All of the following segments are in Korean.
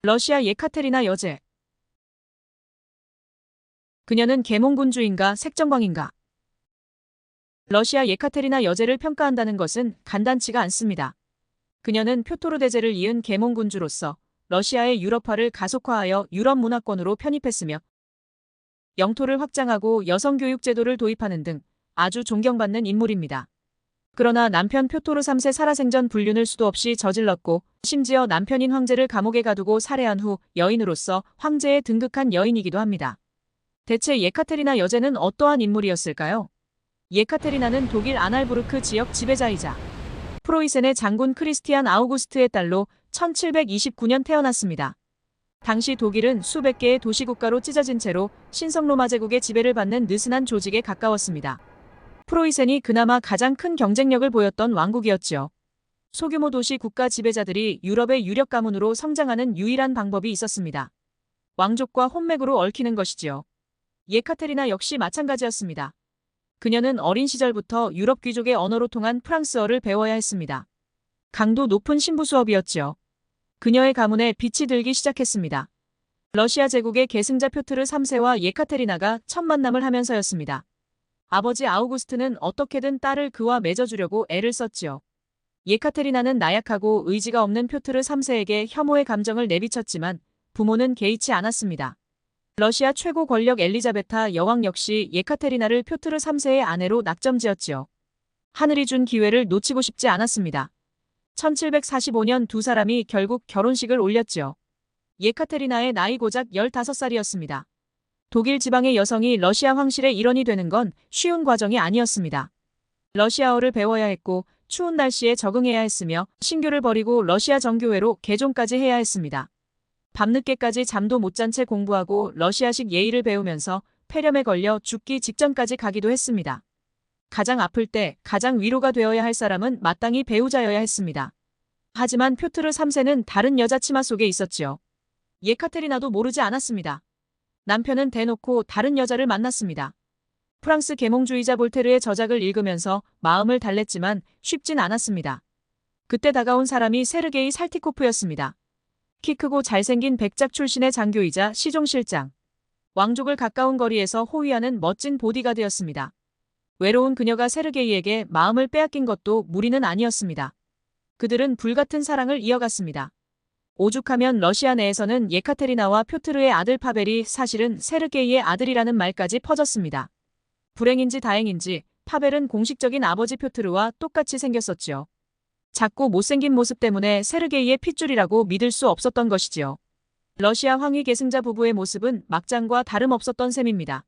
러시아 예카테리나 여제. 그녀는 계몽군주인가 색정광인가? 러시아 예카테리나 여제를 평가한다는 것은 간단치가 않습니다. 그녀는 표토르 대제를 이은 계몽군주로서 러시아의 유럽화를 가속화하여 유럽 문화권으로 편입했으며 영토를 확장하고 여성교육 제도를 도입하는 등 아주 존경받는 인물입니다. 그러나 남편 표토르 3세 살아생전 불륜을 수도 없이 저질렀고 심지어 남편인 황제를 감옥에 가두고 살해한 후 여인으로서 황제에 등극한 여인이기도 합니다. 대체 예카테리나 여제는 어떠한 인물이었을까요? 예카테리나는 독일 아날부르크 지역 지배자이자 프로이센의 장군 크리스티안 아우구스트의 딸로 1729년 태어났습니다. 당시 독일은 수백 개의 도시국가로 찢어진 채로 신성로마 제국의 지배를 받는 느슨한 조직에 가까웠습니다. 프로이센이 그나마 가장 큰 경쟁력을 보였던 왕국이었지요. 소규모 도시 국가 지배자들이 유럽의 유력 가문으로 성장하는 유일한 방법이 있었습니다. 왕족과 혼맥으로 얽히는 것이지요. 예카테리나 역시 마찬가지였습니다. 그녀는 어린 시절부터 유럽 귀족의 언어로 통한 프랑스어를 배워야 했습니다. 강도 높은 신부 수업이었지요. 그녀의 가문에 빛이 들기 시작했습니다. 러시아 제국의 계승자 표트르 3세와 예카테리나가 첫 만남을 하면서였습니다. 아버지 아우구스트는 어떻게든 딸을 그와 맺어주려고 애를 썼지요. 예카테리나는 나약하고 의지가 없는 표트르 3세에게 혐오의 감정을 내비쳤지만 부모는 개의치 않았습니다. 러시아 최고 권력 엘리자베타 여왕 역시 예카테리나를 표트르 3세의 아내로 낙점지었지요. 하늘이 준 기회를 놓치고 싶지 않았습니다. 1745년 두 사람이 결국 결혼식을 올렸지요. 예카테리나의 나이 고작 15살이었습니다. 독일 지방의 여성이 러시아 황실의 일원이 되는 건 쉬운 과정이 아니었습니다. 러시아어를 배워야 했고 추운 날씨에 적응해야 했으며 신교를 버리고 러시아 정교회로 개종까지 해야 했습니다. 밤늦게까지 잠도 못 잔 채 공부하고 러시아식 예의를 배우면서 폐렴에 걸려 죽기 직전까지 가기도 했습니다. 가장 아플 때 가장 위로가 되어야 할 사람은 마땅히 배우자여야 했습니다. 하지만 표트르 3세는 다른 여자 치마 속에 있었지요. 예카테리나도 모르지 않았습니다. 남편은 대놓고 다른 여자를 만났습니다. 프랑스 계몽주의자 볼테르의 저작을 읽으면서 마음을 달랬지만 쉽진 않았습니다. 그때 다가온 사람이 세르게이 살티코프였습니다. 키 크고 잘생긴 백작 출신의 장교이자 시종실장. 왕족을 가까운 거리에서 호위하는 멋진 보디가드였습니다. 외로운 그녀가 세르게이에게 마음을 빼앗긴 것도 무리는 아니었습니다. 그들은 불같은 사랑을 이어갔습니다. 오죽하면 러시아 내에서는 예카테리나와 표트르의 아들 파벨이 사실은 세르게이의 아들이라는 말까지 퍼졌습니다. 불행인지 다행인지 파벨은 공식적인 아버지 표트르와 똑같이 생겼었지요. 작고 못생긴 모습 때문에 세르게이의 핏줄이라고 믿을 수 없었던 것이지요. 러시아 황위 계승자 부부의 모습은 막장과 다름없었던 셈입니다.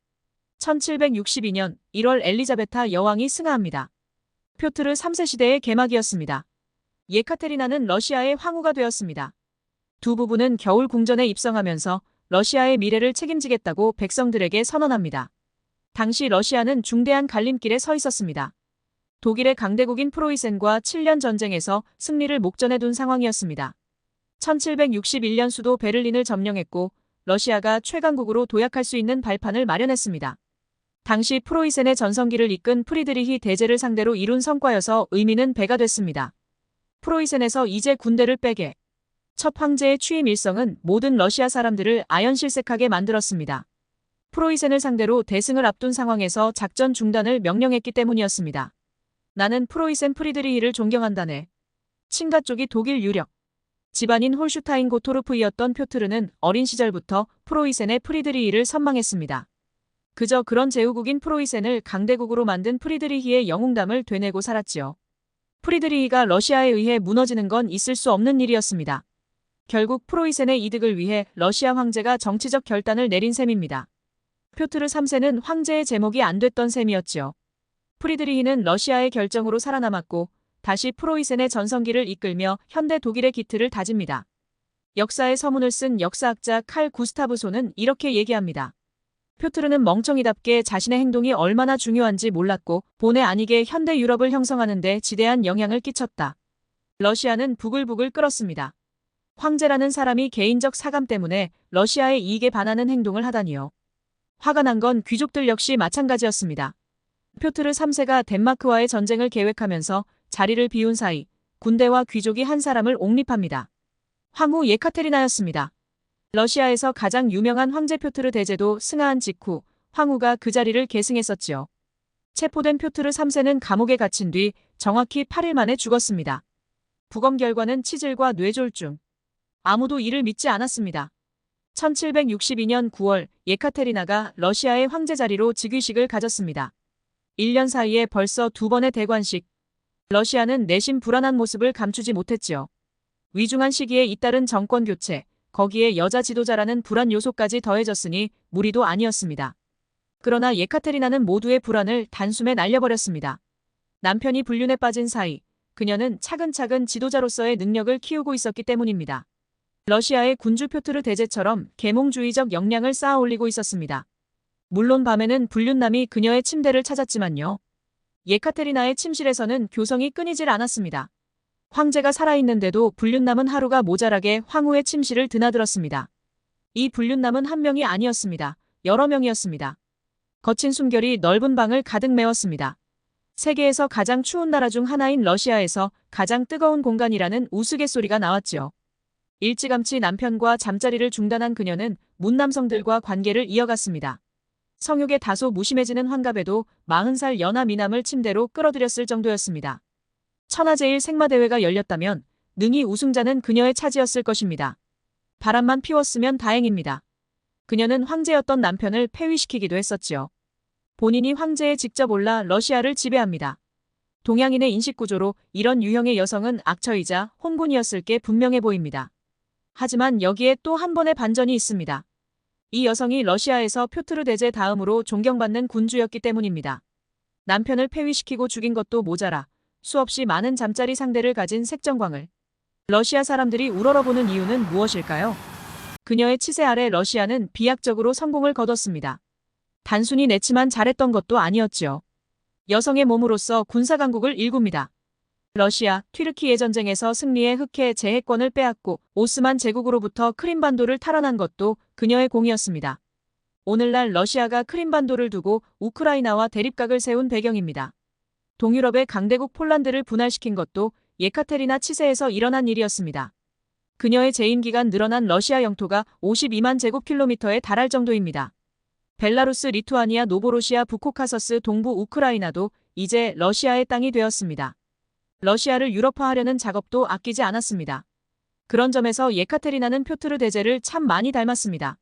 1762년 1월 엘리자베타 여왕이 승하합니다. 표트르 3세 시대의 개막이었습니다. 예카테리나는 러시아의 황후가 되었습니다. 두 부부는 겨울 궁전에 입성하면서 러시아의 미래를 책임지겠다고 백성들에게 선언합니다. 당시 러시아는 중대한 갈림길에 서 있었습니다. 독일의 강대국인 프로이센과 7년 전쟁에서 승리를 목전에 둔 상황이었습니다. 1761년 수도 베를린을 점령했고 러시아가 최강국으로 도약할 수 있는 발판을 마련했습니다. 당시 프로이센의 전성기를 이끈 프리드리히 대제를 상대로 이룬 성과여서 의미는 배가 됐습니다. 프로이센에서 이제 군대를 빼게. 첫 황제의 취임 일성은 모든 러시아 사람들을 아연실색하게 만들었습니다. 프로이센을 상대로 대승을 앞둔 상황에서 작전 중단을 명령했기 때문이었습니다. 나는 프로이센 프리드리히를 존경한다네. 친가 쪽이 독일 유력. 집안인 홀슈타인 고토르프이었던 표트르는 어린 시절부터 프로이센의 프리드리히를 선망했습니다. 그저 그런 제후국인 프로이센을 강대국으로 만든 프리드리히의 영웅담을 되뇌고 살았지요. 프리드리히가 러시아에 의해 무너지는 건 있을 수 없는 일이었습니다. 결국 프로이센의 이득을 위해 러시아 황제가 정치적 결단을 내린 셈입니다. 표트르 3세는 황제의 제목이 안 됐던 셈이었지요. 프리드리히는 러시아의 결정으로 살아남았고 다시 프로이센의 전성기를 이끌며 현대 독일의 기틀을 다집니다. 역사의 서문을 쓴 역사학자 칼 구스타브소는 이렇게 얘기합니다. 표트르는 멍청이답게 자신의 행동이 얼마나 중요한지 몰랐고 본의 아니게 현대 유럽을 형성하는 데 지대한 영향을 끼쳤다. 러시아는 부글부글 끓었습니다. 황제라는 사람이 개인적 사감 때문에 러시아의 이익에 반하는 행동을 하다니요. 화가 난 건 귀족들 역시 마찬가지였습니다. 표트르 3세가 덴마크와의 전쟁을 계획하면서 자리를 비운 사이 군대와 귀족이 한 사람을 옹립합니다. 황후 예카테리나였습니다. 러시아에서 가장 유명한 황제 표트르 대제도 승하한 직후 황후가 그 자리를 계승했었지요. 체포된 표트르 3세는 감옥에 갇힌 뒤 정확히 8일 만에 죽었습니다. 부검 결과는 치질과 뇌졸중. 아무도 이를 믿지 않았습니다. 1762년 9월 예카테리나가 러시아의 황제 자리로 즉위식을 가졌습니다. 1년 사이에 벌써 2번의 대관식. 러시아는 내심 불안한 모습을 감추지 못했지요. 위중한 시기에 잇따른 정권 교체, 거기에 여자 지도자라는 불안 요소까지 더해졌으니 무리도 아니었습니다. 그러나 예카테리나는 모두의 불안을 단숨에 날려버렸습니다. 남편이 불륜에 빠진 사이, 그녀는 차근차근 지도자로서의 능력을 키우고 있었기 때문입니다. 러시아의 군주 표트르 대제처럼 계몽주의적 역량을 쌓아 올리고 있었습니다. 물론 밤에는 불륜남이 그녀의 침대를 찾았지만요. 예카테리나의 침실에서는 교성이 끊이질 않았습니다. 황제가 살아있는데도 불륜남은 하루가 모자라게 황후의 침실을 드나들었습니다. 이 불륜남은 한 명이 아니었습니다. 여러 명이었습니다. 거친 숨결이 넓은 방을 가득 메웠습니다. 세계에서 가장 추운 나라 중 하나인 러시아에서 가장 뜨거운 공간이라는 우스갯소리가 나왔지요. 일찌감치 남편과 잠자리를 중단한 그녀는 문남성들과 관계를 이어갔습니다. 성욕에 다소 무심해지는 환갑에도 40살 연하 미남을 침대로 끌어들였을 정도였습니다. 천하제일 생마대회가 열렸다면 능히 우승자는 그녀의 차지였을 것입니다. 바람만 피웠으면 다행입니다. 그녀는 황제였던 남편을 폐위시키기도 했었지요. 본인이 황제에 직접 올라 러시아를 지배합니다. 동양인의 인식구조로 이런 유형의 여성은 악처이자 혼곤이었을 게 분명해 보입니다. 하지만 여기에 또 한 번의 반전이 있습니다. 이 여성이 러시아에서 표트르 대제 다음으로 존경받는 군주였기 때문입니다. 남편을 폐위시키고 죽인 것도 모자라 수없이 많은 잠자리 상대를 가진 색정광을 러시아 사람들이 우러러보는 이유는 무엇일까요? 그녀의 치세 아래 러시아는 비약적으로 성공을 거뒀습니다. 단순히 내치만 잘했던 것도 아니었지요. 여성의 몸으로써 군사강국을 일굽니다. 러시아, 튀르키예 전쟁에서 승리에 흑해 제해권을 빼앗고 오스만 제국으로부터 크림반도를 탈환한 것도 그녀의 공이었습니다. 오늘날 러시아가 크림반도를 두고 우크라이나와 대립각을 세운 배경입니다. 동유럽의 강대국 폴란드를 분할시킨 것도 예카테리나 치세에서 일어난 일이었습니다. 그녀의 재임 기간 늘어난 러시아 영토가 52만 제곱킬로미터에 달할 정도입니다. 벨라루스, 리투아니아, 노보로시아, 부코카서스, 동부 우크라이나도 이제 러시아의 땅이 되었습니다. 러시아를 유럽화하려는 작업도 아끼지 않았습니다. 그런 점에서 예카테리나는 표트르 대제를 참 많이 닮았습니다.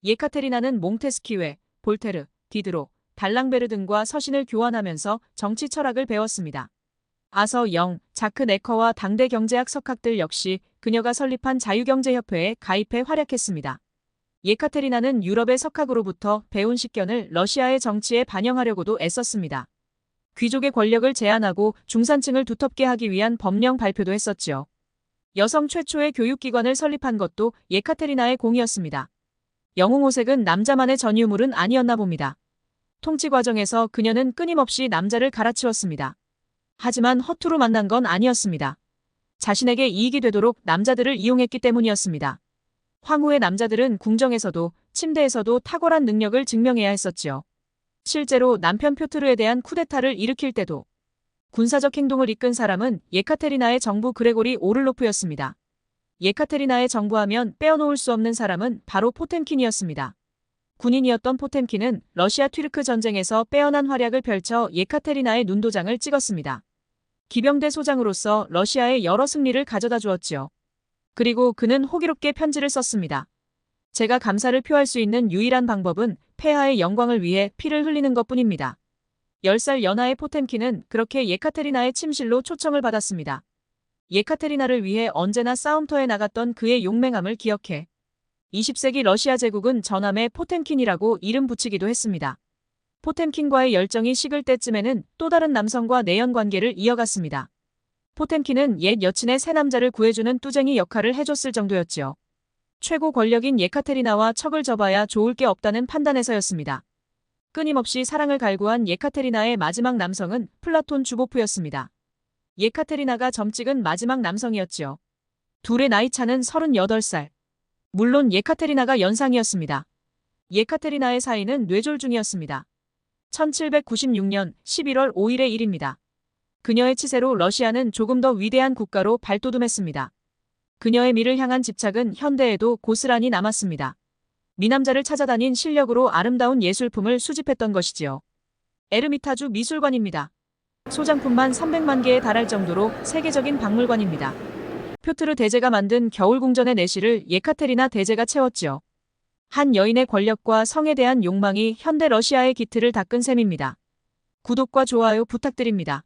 예카테리나는 몽테스키웨, 볼테르, 디드로, 달랑베르 등과 서신을 교환하면서 정치 철학을 배웠습니다. 아서 영, 자크 네커와 당대 경제학 석학들 역시 그녀가 설립한 자유경제협회에 가입해 활약했습니다. 예카테리나는 유럽의 석학으로부터 배운 식견을 러시아의 정치에 반영하려고도 애썼습니다. 귀족의 권력을 제한하고 중산층을 두텁게 하기 위한 법령 발표도 했었지요. 여성 최초의 교육기관을 설립한 것도 예카테리나의 공이었습니다. 영웅호색은 남자만의 전유물은 아니었나 봅니다. 통치 과정에서 그녀는 끊임없이 남자를 갈아치웠습니다. 하지만 허투루 만난 건 아니었습니다. 자신에게 이익이 되도록 남자들을 이용했기 때문이었습니다. 황후의 남자들은 궁정에서도 침대에서도 탁월한 능력을 증명해야 했었지요. 실제로 남편 표트르에 대한 쿠데타를 일으킬 때도 군사적 행동을 이끈 사람은 예카테리나의 정부 그레고리 오를로프였습니다. 예카테리나의 정부하면 빼어놓을 수 없는 사람은 바로 포템킨이었습니다. 군인이었던 포템킨은 러시아 튀르크 전쟁에서 빼어난 활약을 펼쳐 예카테리나의 눈도장을 찍었습니다. 기병대 소장으로서 러시아에 여러 승리를 가져다 주었지요. 그리고 그는 호기롭게 편지를 썼습니다. 제가 감사를 표할 수 있는 유일한 방법은 폐하의 영광을 위해 피를 흘리는 것뿐입니다. 10살 연하의 포템킨은 그렇게 예카테리나의 침실로 초청을 받았습니다. 예카테리나를 위해 언제나 싸움터에 나갔던 그의 용맹함을 기억해 20세기 러시아 제국은 전함의 포템킨이라고 이름 붙이기도 했습니다. 포템킨과의 열정이 식을 때쯤에는 또 다른 남성과 내연 관계를 이어갔습니다. 포템킨은 옛 여친의 새 남자를 구해주는 뚜쟁이 역할을 해줬을 정도였지요. 최고 권력인 예카테리나와 척을 접어야 좋을 게 없다는 판단에서였습니다. 끊임없이 사랑을 갈구한 예카테리나의 마지막 남성은 플라톤 주보프였습니다. 예카테리나가 점찍은 마지막 남성이었지요. 둘의 나이 차는 38살. 물론 예카테리나가 연상이었습니다. 예카테리나의 사이는 뇌졸중이었습니다. 1796년 11월 5일의 일입니다. 그녀의 치세로 러시아는 조금 더 위대한 국가로 발돋움했습니다. 그녀의 미를 향한 집착은 현대에도 고스란히 남았습니다. 미남자를 찾아다닌 실력으로 아름다운 예술품을 수집했던 것이지요. 에르미타주 미술관입니다. 소장품만 300만 개에 달할 정도로 세계적인 박물관입니다. 표트르 대제가 만든 겨울궁전의 내실을 예카테리나 대제가 채웠지요. 한 여인의 권력과 성에 대한 욕망이 현대 러시아의 기틀을 닦은 셈입니다. 구독과 좋아요 부탁드립니다.